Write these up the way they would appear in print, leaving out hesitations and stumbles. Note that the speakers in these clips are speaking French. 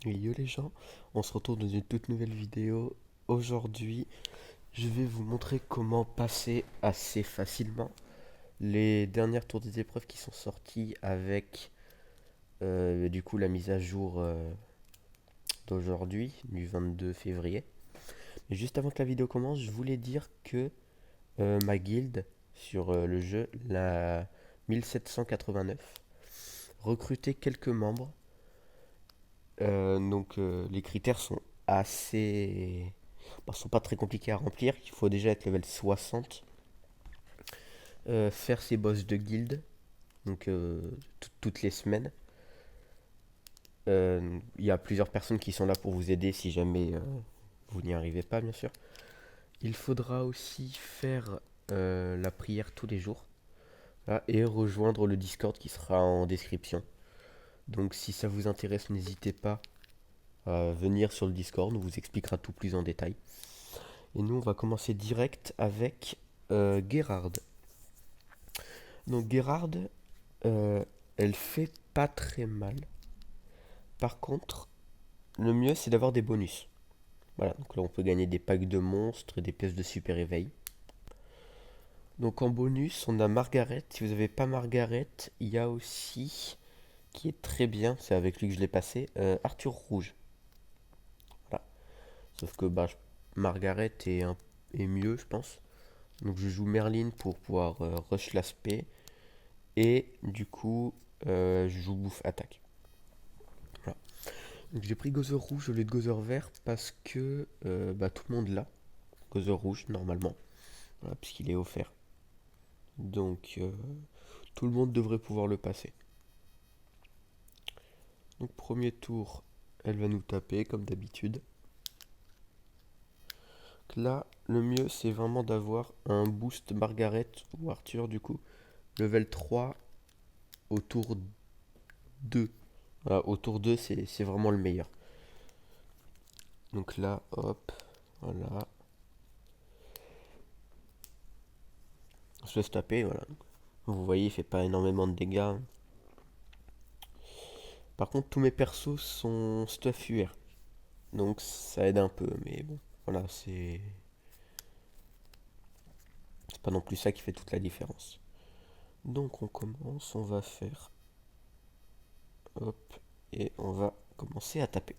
Et yo les gens, on se retrouve dans une toute nouvelle vidéo. Aujourd'hui, je vais vous montrer comment passer assez facilement les dernières tours des épreuves qui sont sorties avec du coup la mise à jour d'aujourd'hui, du 22 février. Mais juste avant que la vidéo commence, je voulais dire que ma guilde sur le jeu, la 1789, recrutait quelques membres. Les critères sont assez sont pas très compliqués à remplir. Il faut déjà être level 60, faire ses boss de guilde, donc toutes les semaines. Il y a plusieurs personnes qui sont là pour vous aider si jamais vous n'y arrivez pas, bien sûr. Il faudra aussi faire la prière tous les jours, voilà, et rejoindre le Discord qui sera en description. Donc si ça vous intéresse, n'hésitez pas à venir sur le Discord, on vous expliquera tout plus en détail. Et nous, on va commencer direct avec Gerard. Donc Gerard, euh, elle fait pas très mal. Par contre, le mieux c'est d'avoir des bonus. Voilà, donc là on peut gagner des packs de monstres et des pièces de super éveil. Donc en bonus, on a Margaret. Si vous n'avez pas Margaret, il y a aussi, qui est très bien, c'est avec lui que je l'ai passé, Arthur Rouge. Voilà. Sauf que Margaret est mieux, je pense. Donc je joue Merlin pour pouvoir rush l'aspect. Et du coup, je joue bouffe attaque. Voilà. Donc j'ai pris Gozer rouge au lieu de Gozer vert parce que tout le monde l'a. Gozer rouge normalement. Voilà, puisqu'il est offert. Donc tout le monde devrait pouvoir le passer. Donc premier tour, elle va nous taper comme d'habitude. Là, le mieux c'est vraiment d'avoir un boost Margaret ou Arthur du coup. Level 3 au tour 2. Voilà, au tour 2 c'est vraiment le meilleur. Donc là, hop, voilà. On se laisse taper, voilà. Vous voyez, il fait pas énormément de dégâts. Par contre, tous mes persos sont stuff UR. Donc ça aide un peu, mais bon, voilà, c'est pas non plus ça qui fait toute la différence. Donc on commence, on va faire hop, et on va commencer à taper.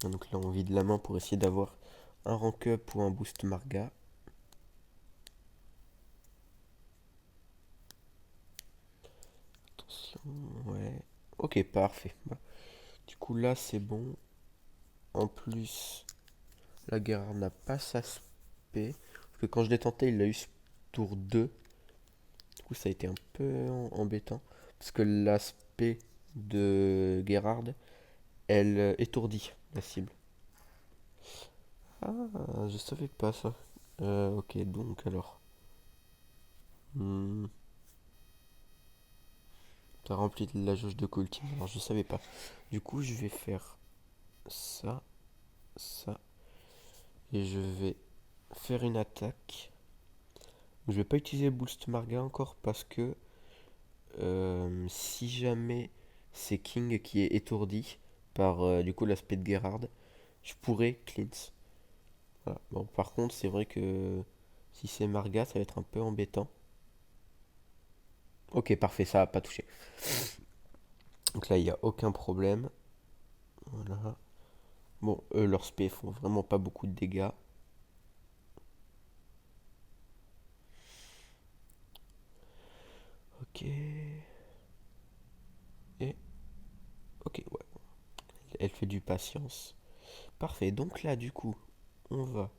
Donc là, on vide la main pour essayer d'avoir un rank up ou un boost Marga. Attention, ouais. Ok, parfait. Voilà. Du coup, là, c'est bon. En plus, la guerre n'a pas sa spé. Parce que quand je l'ai tenté, il a eu tour 2. Du coup, ça a été un peu embêtant. Parce que l'aspect de Gerard, elle étourdit la cible. Ah, je savais pas ça. Ok, donc alors. Hmm, ça remplit la jauge de cultive. Alors, je savais pas. Du coup, je vais faire ça, ça. Et je vais faire une attaque. Je vais pas utiliser Boost Marga encore parce que si jamais c'est King qui est étourdi par du coup l'aspect de Gerard, je pourrais cleanse. Voilà. Bon, par contre, c'est vrai que si c'est Marga, ça va être un peu embêtant. Ok, parfait, ça a pas touché. Donc là, il n'y a aucun problème. Voilà. Bon, eux, leurs spé font vraiment pas beaucoup de dégâts. Ok. Et. Ok, ouais. Elle fait du patience. Parfait. Donc là, du coup, on va.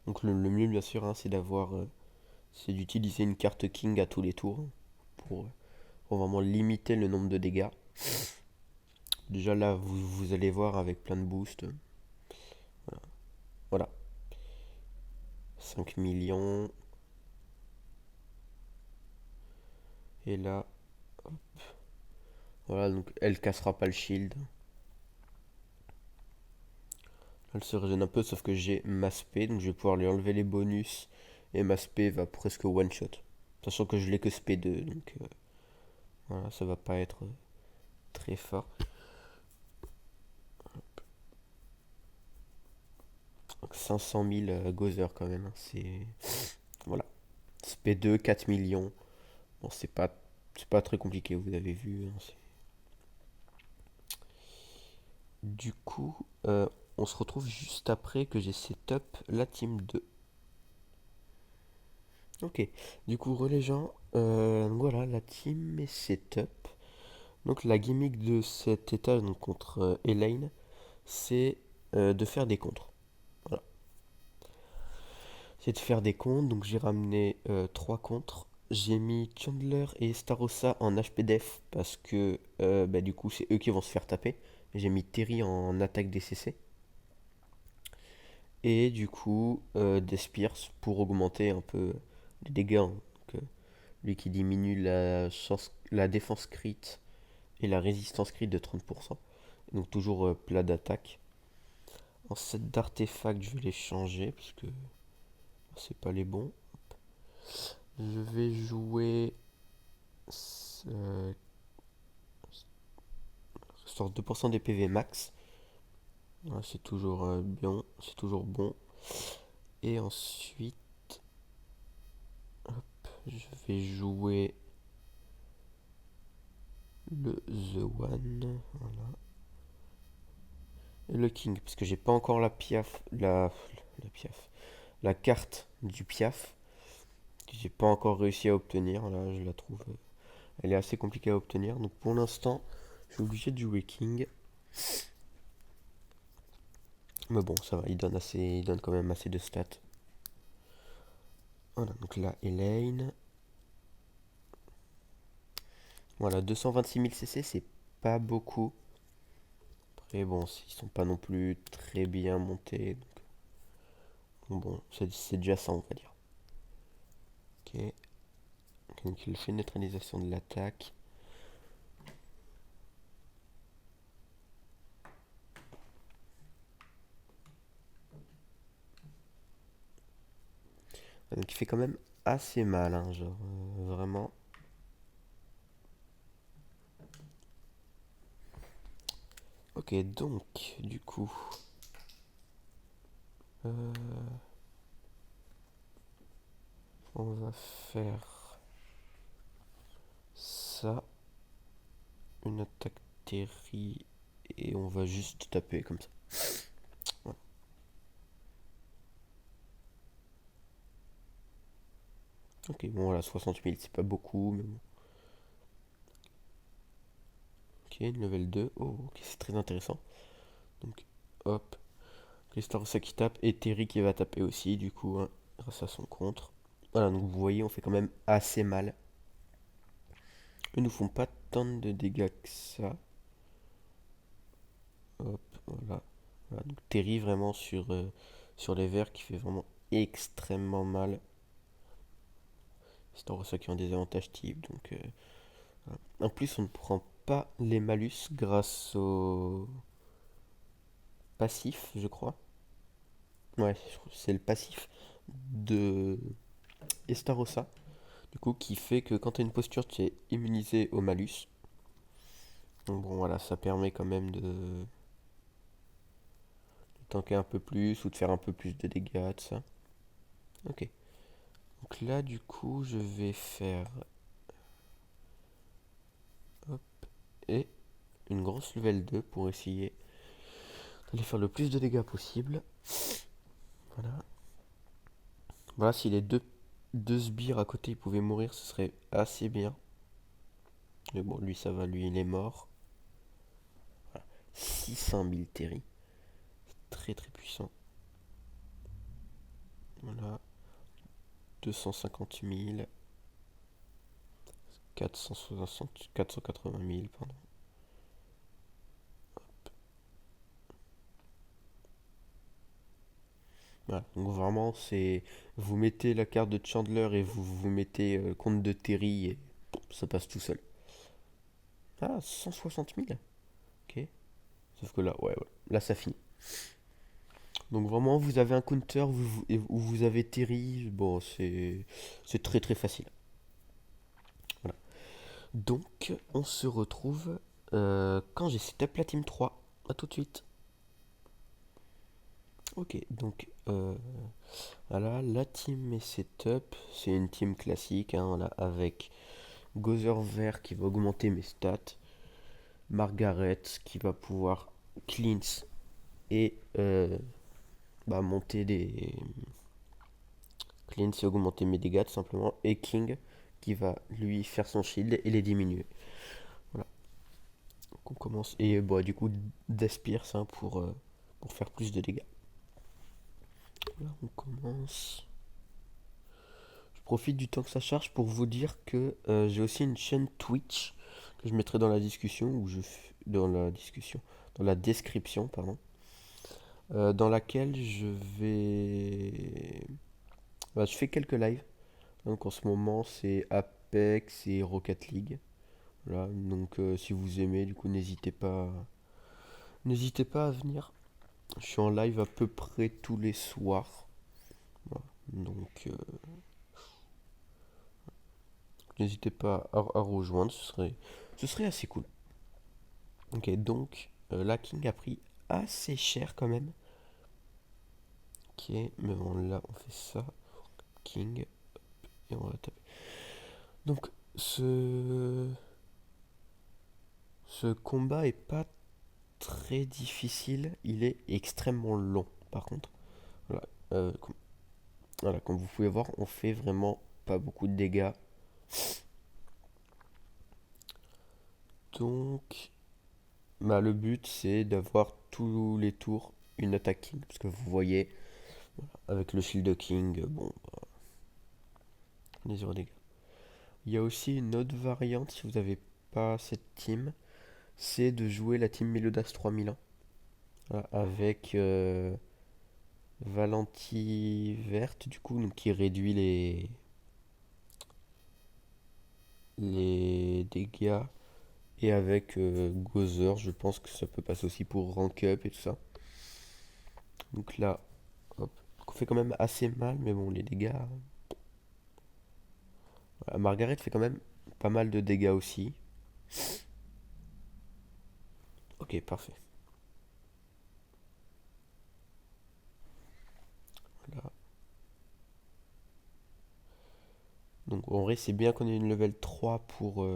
Donc le mieux, bien sûr, hein, c'est d'avoir. C'est d'utiliser une carte King à tous les tours pour vraiment limiter le nombre de dégâts. Déjà là, vous allez voir avec plein de boosts. Voilà. 5 millions. Et là, voilà, donc elle cassera pas le shield. Elle se régène un peu, sauf que j'ai ma spé, donc je vais pouvoir lui enlever les bonus. Et ma spé va presque one shot. Sachant que je l'ai que spé 2, donc voilà, ça va pas être. très fort. Donc 500 000 Gozer quand même, hein, c'est... Voilà. SP2, 4 millions. Bon, c'est pas très compliqué, vous avez vu, hein, Du coup, on se retrouve juste après que j'ai setup la team 2. Ok, du coup, les gens, voilà, la team est setup. Donc la gimmick de cet étage donc, contre Elaine, c'est de faire des contres. Voilà. C'est de faire des contres, donc j'ai ramené 3 contres. J'ai mis Chandler et Starossa en HPDF parce que bah, du coup c'est eux qui vont se faire taper. J'ai mis Terry en attaque DCC. Et du coup des Spears pour augmenter un peu les dégâts, hein. Donc, lui qui diminue la défense crit et la résistance crit de 30%. Donc toujours plat d'attaque. En set d'artefacts, je vais les changer parce que c'est pas les bons. Je vais jouer euh, sur 2% des PV max. Ouais, c'est toujours bien, c'est toujours bon. Et ensuite, je vais jouer le The One. Voilà. Et le King, parce que j'ai pas encore la piaf. La piaf. La carte du piaf. Que j'ai pas encore réussi à obtenir. Là, je la trouve. Elle est assez compliquée à obtenir. Donc pour l'instant, je suis obligé de jouer King. Mais bon, ça va, il donne quand même assez de stats. Voilà, donc là, Elaine. Voilà, 226 000 CC, c'est pas beaucoup. Après, bon, ils sont pas non plus très bien montés. Donc, bon, c'est déjà ça, on va dire. Ok. Donc, il fait neutralisation de l'attaque. Donc, il fait quand même assez mal, hein, genre, vraiment. Ok, donc, du coup, euh, on va faire ça, une attaque Terry, et on va juste taper comme ça. Voilà. Ok, bon, voilà, 60 000, c'est pas beaucoup, mais bon. Ok, level 2. Oh, ok, c'est très intéressant. Donc, hop. Crystal qui tape et Terry qui va taper aussi, du coup, hein, grâce à son contre. Voilà, donc vous voyez, on fait quand même assez mal. Ils nous font pas tant de dégâts que ça. Hop, voilà. Voilà, donc Terry vraiment sur les verts qui fait vraiment extrêmement mal. C'est en ça qui ont des avantages type. Donc, voilà. En plus, on ne prend pas les malus grâce au passif, je crois. Ouais, c'est le passif de Estarossa. Du coup, qui fait que quand tu as une posture, tu es immunisé au malus. Donc bon, voilà, ça permet quand même de tanker un peu plus ou de faire un peu plus de dégâts, tout ça. Ok. Donc là, du coup, je vais faire... Hop, et une grosse level 2 pour essayer d'aller faire le plus de dégâts possible. Voilà. Voilà, si les deux sbires à côté ils pouvaient mourir, ce serait assez bien. Mais bon, lui, ça va, lui, il est mort. Voilà. 600 000 Terry. Très très puissant. Voilà. 250 000. 480 000, pardon. Voilà. Donc vraiment, c'est... Vous mettez la carte de Chandler et vous mettez le compte de Terry et ça passe tout seul. Ah, 160 000. Ok. Sauf que là, ouais, ouais. Là, ça finit. Donc vraiment, vous avez un counter où vous avez Terry. Bon, c'est très très facile. Voilà. Donc, on se retrouve quand j'ai setup la team 3. À tout de suite. Ok, donc voilà, la team est setup. C'est une team classique, hein, voilà, avec Gozer vert qui va augmenter mes stats. Margaret qui va pouvoir cleanse et monter des cleanse et augmenter mes dégâts tout simplement. Et King qui va lui faire son shield et les diminuer. Voilà. Donc on commence. Et du coup, Death Pierce hein, pour faire plus de dégâts. Voilà, on commence. Je profite du temps que ça charge pour vous dire que j'ai aussi une chaîne Twitch que je mettrai dans la discussion dans la description pardon, dans laquelle je fais quelques lives. Donc en ce moment c'est Apex et Rocket League. Voilà, donc si vous aimez, du coup n'hésitez pas à venir. Je suis en live à peu près tous les soirs. Voilà. Donc n'hésitez pas à rejoindre, ce serait assez cool. Ok, donc la King a pris assez cher quand même. Ok, mais bon là on fait ça. King, et on va taper. Donc ce combat est pas très difficile, il est extrêmement long par contre. Voilà, voilà, comme vous pouvez voir, on fait vraiment pas beaucoup de dégâts. Donc, le but c'est d'avoir tous les tours une attaque King. Parce que vous voyez, avec le Shield King, bon, les 0 dégâts. Il y a aussi une autre variante si vous n'avez pas cette team, c'est de jouer la team Melodas 3001. Voilà, avec Valenti verte du coup, donc qui réduit les dégâts. Et avec Gozer, je pense que ça peut passer aussi pour rank up et tout ça. Donc là, hop, on fait quand même assez mal, mais bon, les dégâts. Voilà, Margaret fait quand même pas mal de dégâts aussi. Ok, parfait. Voilà. Donc en vrai, c'est bien qu'on ait une level 3 pour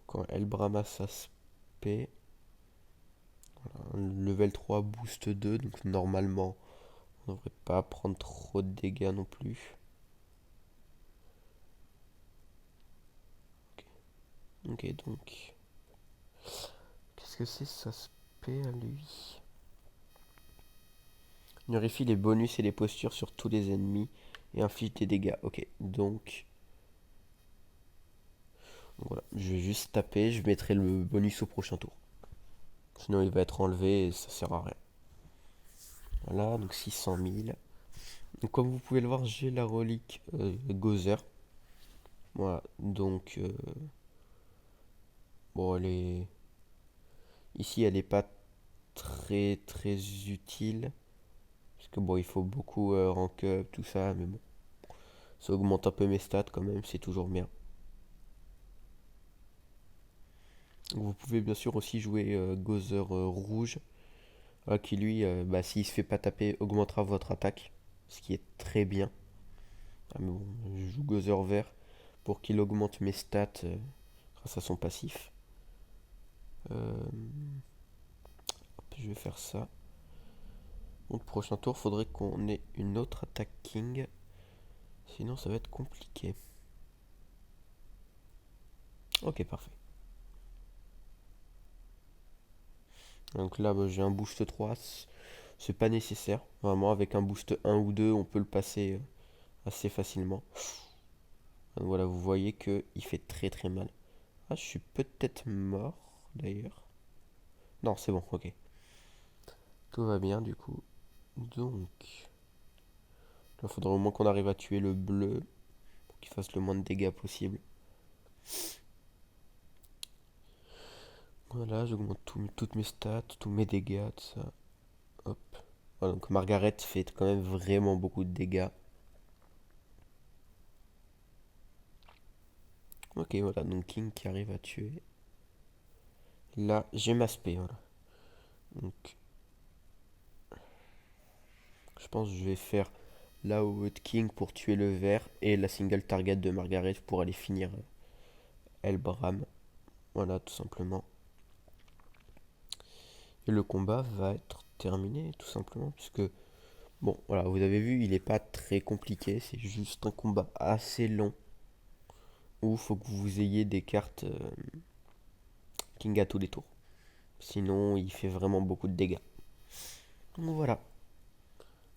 quand elle brama sa spé. Voilà, level 3 boost 2, donc normalement, on devrait pas prendre trop de dégâts non plus. Ok, donc. Qu'est-ce que c'est ça spé à lui? Vérifie les bonus et les postures sur tous les ennemis et inflige des dégâts. Ok, donc voilà, je vais juste taper, je mettrai le bonus au prochain tour. Sinon il va être enlevé et ça sert à rien. Voilà, donc 600 000. Donc comme vous pouvez le voir, j'ai la relique Gozer. Voilà, donc bon, ici elle est pas très très utile parce que bon, il faut beaucoup rank up tout ça, mais bon, ça augmente un peu mes stats quand même, c'est toujours bien. Vous pouvez bien sûr aussi jouer Gozer rouge, qui lui, s'il se fait pas taper, augmentera votre attaque, ce qui est très bien. Ah, mais bon, je joue Gozer vert pour qu'il augmente mes stats grâce à son passif. Euh, je vais faire ça. Donc prochain tour, faudrait qu'on ait une autre attaque King, sinon ça va être compliqué. Ok, parfait. Donc là, j'ai un boost 3, c'est pas nécessaire. Vraiment, avec un boost 1 ou 2, on peut le passer assez facilement. Donc voilà, vous voyez que il fait très très mal. Ah, je suis peut-être mort d'ailleurs. Non, c'est bon, ok. Tout va bien du coup. Donc, là, faudra au moins qu'on arrive à tuer le bleu pour qu'il fasse le moins de dégâts possible. Voilà, j'augmente toutes mes stats, tous mes dégâts, tout ça. Hop. Voilà, donc Margaret fait quand même vraiment beaucoup de dégâts. Ok, voilà, donc King qui arrive à tuer. Là, j'ai ma spé, voilà. Donc, je pense que je vais faire la Wood King pour tuer le vert et la single target de Margaret pour aller finir Elbram. Voilà, tout simplement. Et le combat va être terminé, tout simplement, puisque, bon, voilà, vous avez vu, il n'est pas très compliqué, c'est juste un combat assez long où il faut que vous ayez des cartes King à tous les tours. Sinon, il fait vraiment beaucoup de dégâts. Donc voilà.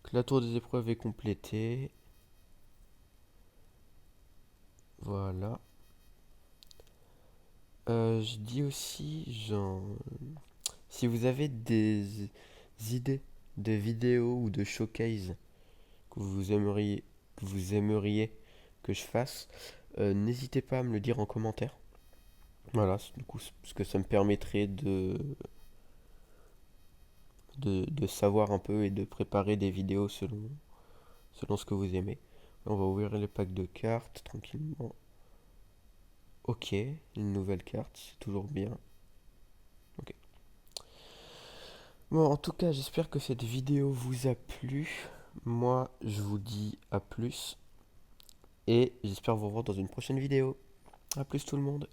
Que la tour des épreuves est complétée. Voilà. Je dis aussi, genre, si vous avez des idées de vidéos ou de showcase que vous aimeriez que je fasse, n'hésitez pas à me le dire en commentaire. Voilà, du coup, parce que ça me permettrait de savoir un peu et de préparer des vidéos selon ce que vous aimez. On va ouvrir les packs de cartes tranquillement. Ok, une nouvelle carte, c'est toujours bien. Ok. Bon, en tout cas, j'espère que cette vidéo vous a plu. Moi, je vous dis à plus. Et j'espère vous revoir dans une prochaine vidéo. À plus tout le monde.